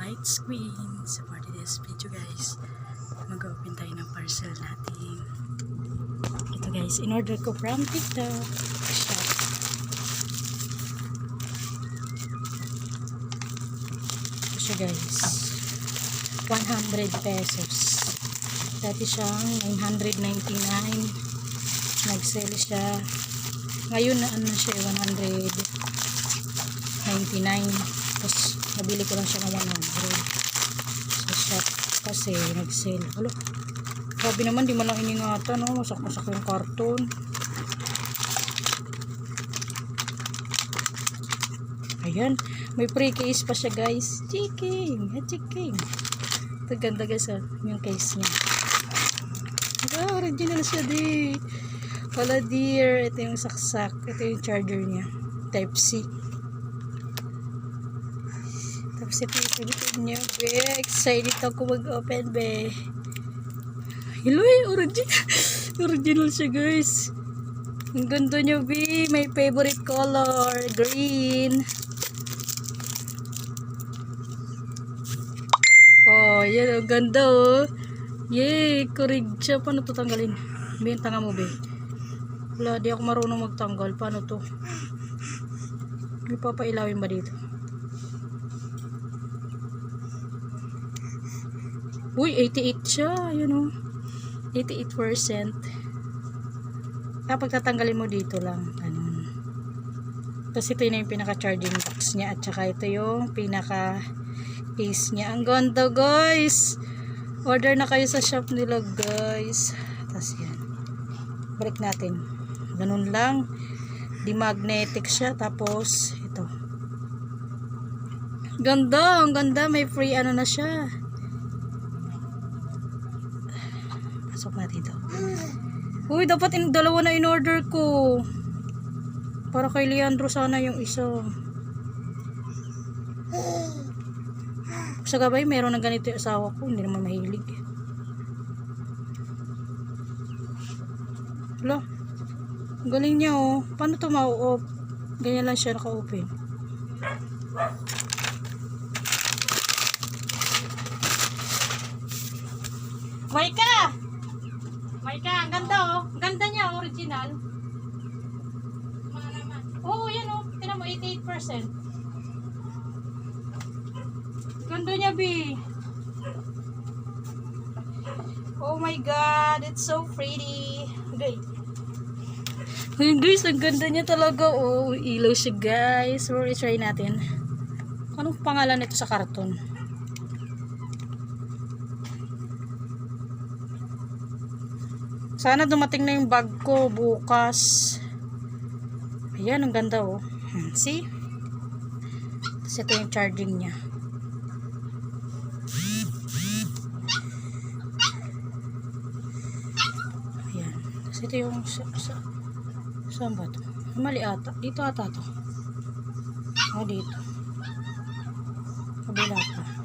light screen. So for this video guys, mag-open tayo ng parcel natin. Ito guys, in order ko from TikTok shop. Ito siya guys, 100 pesos. Dati siyang 999. Nag-sell siya. Ngayon na ano siya, 199. Tapos nabili ko lang siya ng 100 sa shop kasi nag-sale. Halo, grabe naman, di man lang iningatan, no? Masak-masak yung karton. Ayan, may free case pa siya guys. Chiking, chiking. Ito ganda guys, yung case niya. Original siya di. Wala dear, ito yung saksak, ito yung charger niya, type C. Tapos ito yung niya, be. Excited ako mag-open, be. Hello, original siya guys. Ang ganda niya, be. My favorite color, green. Oh, yan, ang ganda oh. Yay, kurig siya. Paano ito tanggalin? Be, yung tanga mo, be. Wala, di ako marunong magtanggal. Paano to? May papailawin ba dito? Uy, 88 siya. Yun o. 88%. Kapag tatanggalin mo dito lang. Ganun. Tapos ito yun yung pinaka-charging box niya. At saka ito yung pinaka-case niya. Ang ganda guys. Order na kayo sa shop nila guys. Tapos yan. Balik natin. Ganun lang. Di magnetic siya. Tapos ito. Ganda. Ang ganda. May free ano na siya. Pasok na dito. Uy, dapat dalawa na in-order ko. Para kay Leandro sana yung isa. Sa gabay, meron na ganito yung asawa ko. Hindi naman mahilig. Wala. Ang galing niya oh. Paano ito ma-off? Ganyan lang siya naka-open. Maika! Maika, ang ganda oh. Ang ganda niya, original. Oo, yan oh. Tinan mo, 88%. Ganda niya, B. Oh my God, it's so pretty. Okay. Hey guys, ang ganda niya talaga. Oh, ilaw siya guys. So, try natin. Anong pangalan nito sa karton? Sana dumating na yung bag ko bukas. Ayan, ang ganda oh. See? Tapos ito yung charging niya. Ayan. Tapos ito yung saan ba ito? Mali ata. Dito ata ito. O dito. Kabila pa.